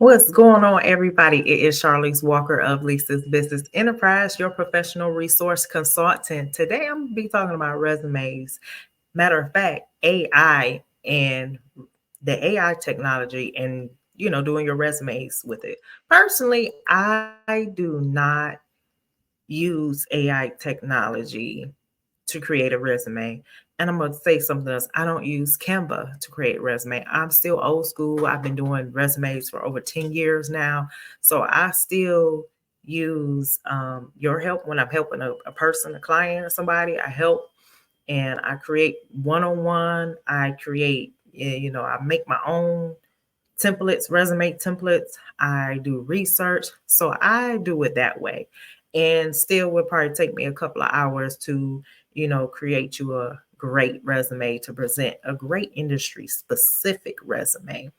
What's going on, everybody? It is Charlize Walker of Lisa's Business Enterprise, your professional resource consultant. Today, I'm going to be talking about resumes. Matter of fact, AI and the AI technology and, doing your resumes with it. Personally, I do not use AI technology to create a resume. And I'm going to say something else. I don't use Canva to create a resume. I'm still old school. I've been doing resumes for over 10 years now. So I still use your help when I'm helping a person, a client, or somebody. I help and I create one on one. I create, I make my own templates, resume templates. I do research. So I do it that way. And still would probably take me a couple of hours to, create you a great resume to present a great industry specific resume.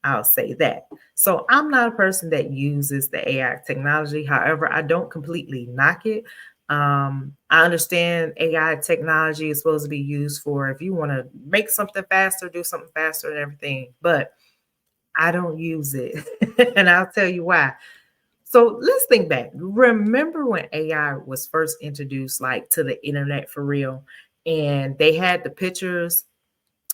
I'll say that. So I'm not a person that uses the AI technology. However, I don't completely knock it. I understand AI technology is supposed to be used for if you want to make something faster, do something faster and everything. But I don't use it. And I'll tell you why. So let's think back. Remember when AI was first introduced, like to the internet for real, and they had the pictures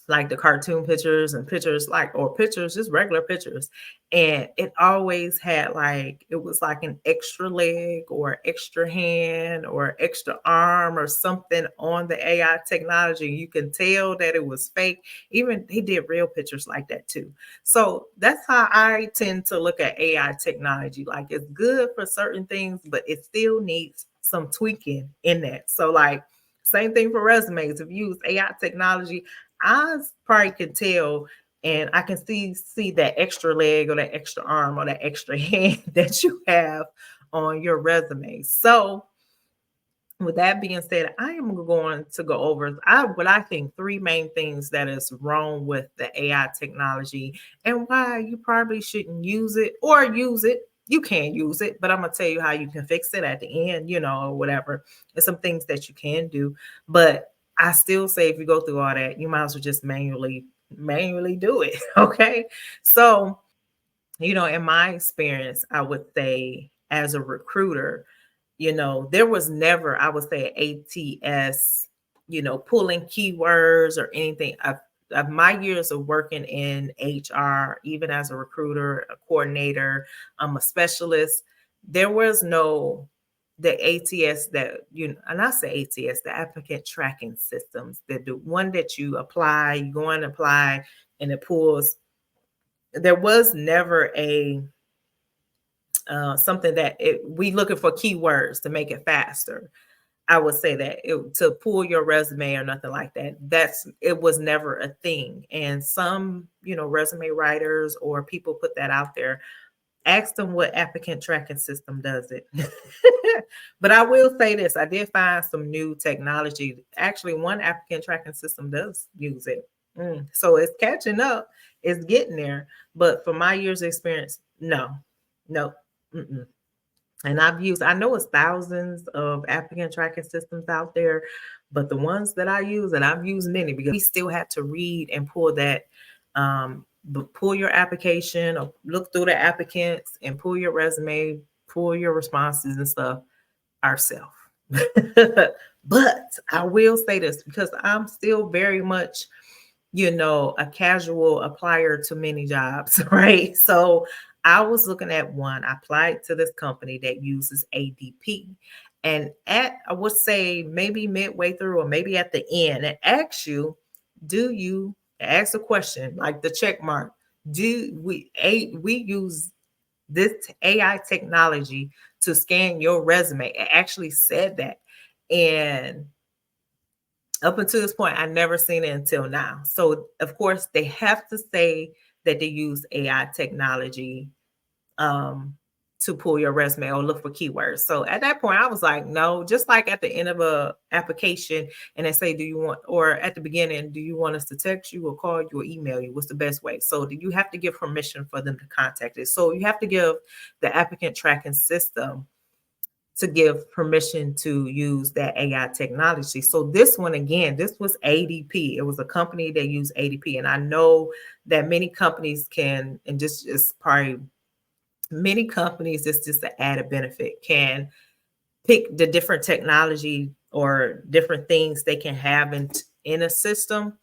like the cartoon pictures and pictures like or pictures just regular pictures, and it always had like it was like an extra leg or extra hand or extra arm or something on the AI technology. You can tell that it was fake. Even he did real pictures like that too. So that's how I tend to look at AI technology. Like it's good for certain things, but it still needs some tweaking in that. So like same thing for resumes. If you use AI technology, I probably can tell and I can see that extra leg or that extra arm or that extra hand that you have on your resume. So with that being said, I am going to go over what I think three main things that is wrong with the AI technology and why you probably shouldn't use it or use it. You can use it, but I'm gonna tell you how you can fix it at the end, or whatever. There's some things that you can do, but I still say if you go through all that, you might as well just manually do it. Okay. So, in my experience, I would say as a recruiter, there was never, I would say, ATS, pulling keywords or anything. Of my years of working in HR, even as a recruiter, a coordinator, I'm a specialist, there was no the ATS that and I say ATS, the applicant tracking systems, the one that you apply, you go and apply, and it pulls. There was never a something that we looking for keywords to make it faster. I would say that to pull your resume or nothing like that. It was never a thing. And some, resume writers or people put that out there. Ask them what applicant tracking system does it. But I will say this: I did find some new technology. Actually, one applicant tracking system does use it. So it's catching up. It's getting there. But for my years of experience, no. Mm-mm. And I know it's thousands of applicant tracking systems out there, but the ones that I use, and I've used many because we still have to read and pull that, pull your application or look through the applicants and pull your resume, pull your responses and stuff ourselves. But I will say this because I'm still very much, a casual applier to many jobs, right? So I was looking at one, I applied to this company that uses ADP. And I would say maybe midway through or maybe at the end, it asks you, do you ask a question like the check mark? We use this AI technology to scan your resume? It actually said that. And up until this point, I never seen it until now. So of course, they have to say that they use AI technology um, to pull your resume or look for keywords. So at that point, I was like, no. Just like at the end of a application, and they say, do you want, or at the beginning, do you want us to text you or call you or email you? What's the best way? So do you have to give permission for them to contact it? So you have to give the applicant tracking system to give permission to use that AI technology. So this one, again, this was ADP. It was a company that used ADP. And I know that many companies can, and just probably Many companies, it's just an added benefit, can pick the different technology or different things they can have in a system.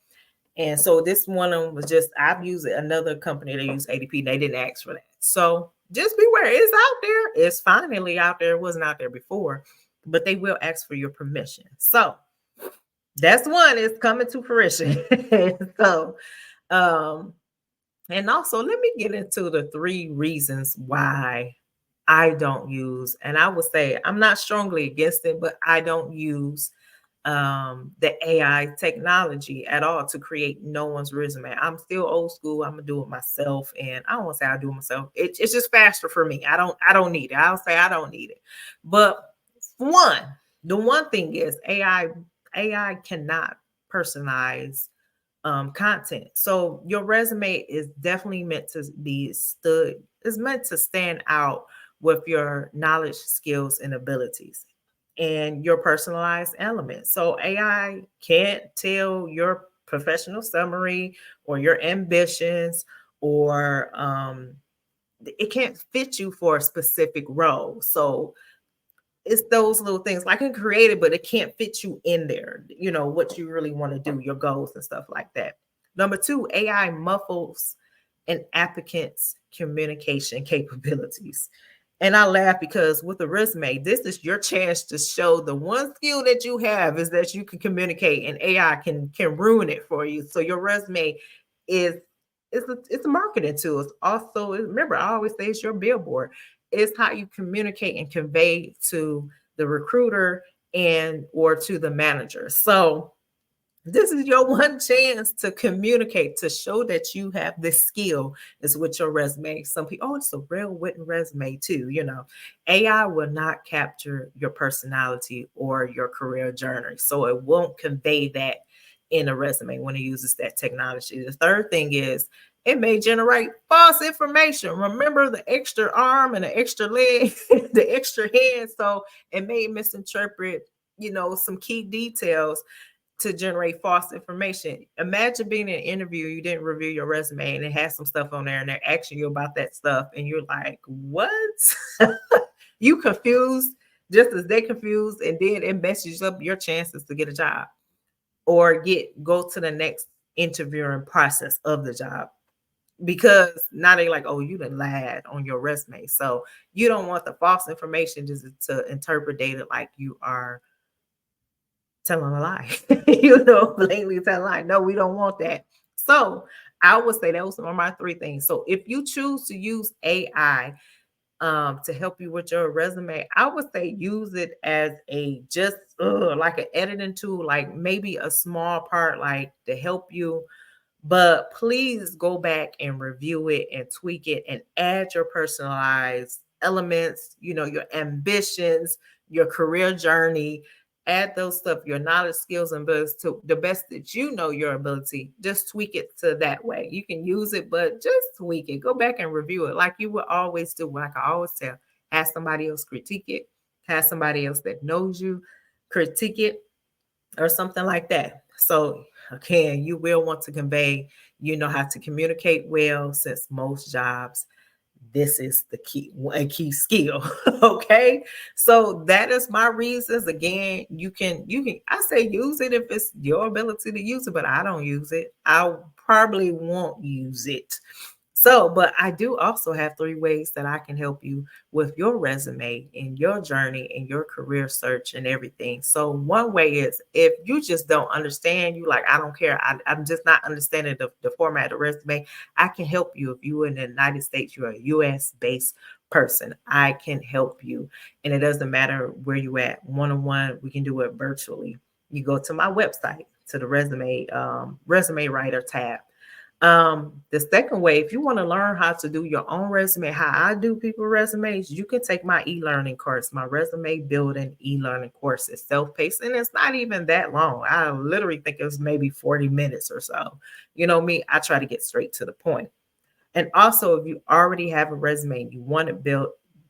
And so this one of them was just, I've used it, another company, they use ADP, they didn't ask for that. So just beware, it's out there. It's finally out there. It wasn't out there before, but they will ask for your permission. So that's one, is coming to fruition. So, um, and also let me get into the 3 reasons why I don't use, and I would say I'm not strongly against it, but I don't use the AI technology at all to create no one's resume. I'm still old school. I'm gonna do it myself, and I don't want to say I do it myself. It's just faster for me. I don't need it. I'll say I don't need it. But one, the one thing is AI cannot personalize content. So your resume is definitely meant to be stood, is meant to stand out with your knowledge, skills, and abilities and your personalized elements. So AI can't tell your professional summary or your ambitions, or it can't fit you for a specific role. So it's those little things, like, I can create it, but it can't fit you in there, what you really want to do, your goals and stuff like that. Number two, AI muffles an applicant's communication capabilities. And I laugh because with a resume, this is your chance to show the one skill that you have is that you can communicate, and AI can ruin it for you. So your resume is it's a marketing tool. It's also, remember, I always say it's your billboard. It's how you communicate and convey to the recruiter and or to the manager. So this is your one chance to communicate, to show that you have this skill, is with your resume. Some people, oh, it's a real written resume too. AI will not capture your personality or your career journey. So it won't convey that in a resume when it uses that technology. The third thing is, it may generate false information. Remember the extra arm and the extra leg, the extra hand. So it may misinterpret, some key details to generate false information. Imagine being in an interview, you didn't review your resume, and it has some stuff on there, and they're asking you about that stuff, and you're like, what? You confused just as they confused, and then it messes up your chances to get a job or go to the next interviewing process of the job. Because now they're like, oh, you done lied on your resume. So you don't want the false information just to interpret it like you are telling a lie, blatantly telling a lie. No, we don't want that. So I would say those are my 3 things. So if you choose to use AI to help you with your resume, I would say use it as a just like an editing tool, like maybe a small part, like to help you. But please go back and review it and tweak it and add your personalized elements, your ambitions, your career journey. Add those stuff, your knowledge, skills, and abilities to the best that your ability. Just tweak it to that way. You can use it, but just tweak it. Go back and review it like you would always do. Like I always tell, have somebody else critique it, have somebody else that knows you critique it, or something like that. So again, you will want to convey, how to communicate well, since most jobs, this is the key, a key skill. Okay. So that is my reasons. Again, I say use it if it's your ability to use it, but I don't use it. I probably won't use it. So, but I do also have 3 ways that I can help you with your resume and your journey and your career search and everything. So, one way is, if you just don't understand, you like, I don't care, I'm just not understanding the format of the resume, I can help you. If you're in the United States, you're a US based person, I can help you. And it doesn't matter where you at, one-on-one, we can do it virtually. You go to my website, to the resume writer tab. The second way, if you want to learn how to do your own resume, how I do people resumes, you can take my e-learning course, my resume building e-learning course. It's self-paced, and it's not even that long. I literally think it was maybe 40 minutes or so. You know me, I try to get straight to the point. And also, if you already have a resume, you want to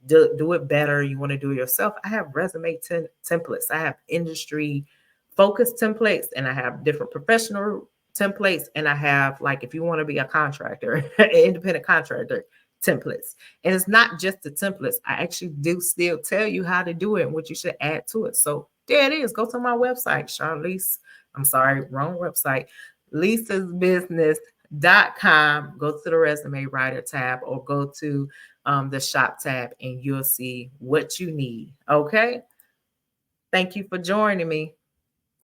do it better, you want to do it yourself, I have resume templates. I have industry focused templates, and I have different professional templates, and I have, like, if you want to be a contractor, an independent contractor, templates. And it's not just the templates. I actually do still tell you how to do it and what you should add to it. So there it is. Go to my website, Charlize. I'm sorry, wrong website. Lisa'sBusiness.com. Go to the resume writer tab or go to the shop tab and you'll see what you need. Okay. Thank you for joining me.